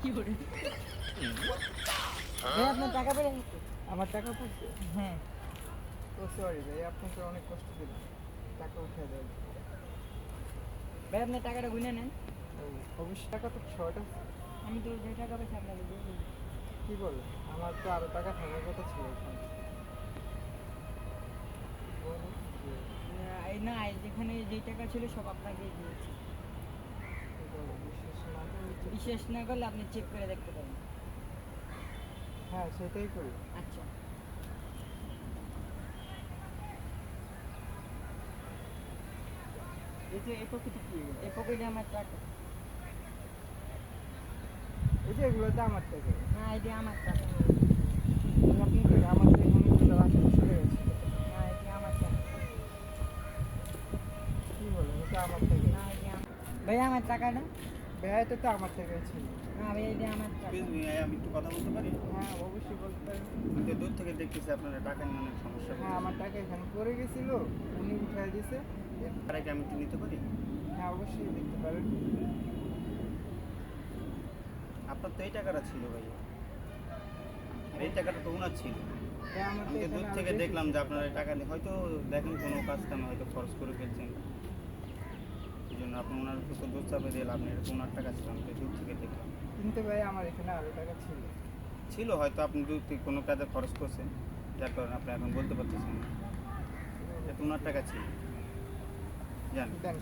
কি করে ভাই আপনার টাকা পেয়ে গেছে? আমার টাকা পড়ছে? হ্যাঁ তো সরি ভাই, আপনাকে অনেক কষ্ট দিলাম। টাকা উঠে দেয়। ভাই আপনার টাকাটা গুনে নেন। অবশ্যই টাকা তো শর্ট আছে। আমি তো যে টাকা পেয়েছি আপনাকে দিয়ে দিই। কি বলে? আমার তো আরো টাকা থাকার কথা ছিল এখানে। বলো যে, এই না এই যেখানে যেই টাকা ছিল সব আপনাকে দিয়েছি। কি বলে, বিশ্বাস না করলে বিশেষ না করলে আপনি চেক করে দেখতে পারেন। হ্যাঁ সেটাই করি। আচ্ছা এই যে এই পকেটে কি এগুলো? এই পকেটে আমার টাকা। এই যে এগুলোতে আমার টাকা। না এটি আমার টাকা। আপনি টাকা আমার তো এখানে ছিল, আসলে চলে গেছে। না এটি আমার টাকা। কি বলে, এটা আমার টাকা। না এটি আমার। ভাই আমার টাকাটা। ব্যয়টা তো আমার টাকাই ছিল। না ভাই এটি আমার টাকা। Excuse me, আমি একটু কথা বলতে পারি? হ্যাঁ অবশ্যই বলতে পারেন। আমি তো দূর থেকে দেখতেছি আপনারা টাকা নিয়ে অনেক সমস্যা হ্যাঁ আমার টাকা এখানে পড়ে গেছিল, উনি উঠাই দিছে। টাকা আমি কি নিতে পারি? হ্যাঁ অবশ্যই দেখতে পারেন। আপনার তো এই টাকাটা ছিল ভাই, আর এই টাকাটা তো ওনার ছিল। হ্যাঁ আমার তো আমি তো এখানে দূর আরো থেকে বেশি দেখলাম ছিল। যে আপনারা এই টাকা নিয়ে হয়তো দেখেন কোনো কাজ কামে হয়তো খরচ করে ফেলছেন, এই জন্য আপনি ওনার উপর দোষ চাপে দিয়ে লাভ নেই। এটা তো ওনার টাকা ছিল, আমি তো দূর থেকে দেখলাম। কিন্তু ভাই আমার এখানে আরো টাকা ছিল। ছিল হয়তো আপনি দূর থেকে কোনো কাজে খরচ করছেন, যার কারণে আপনি এখন বলতে পারতেছেন না। এটা তো ওনার টাকা ছিল, জান। দেন।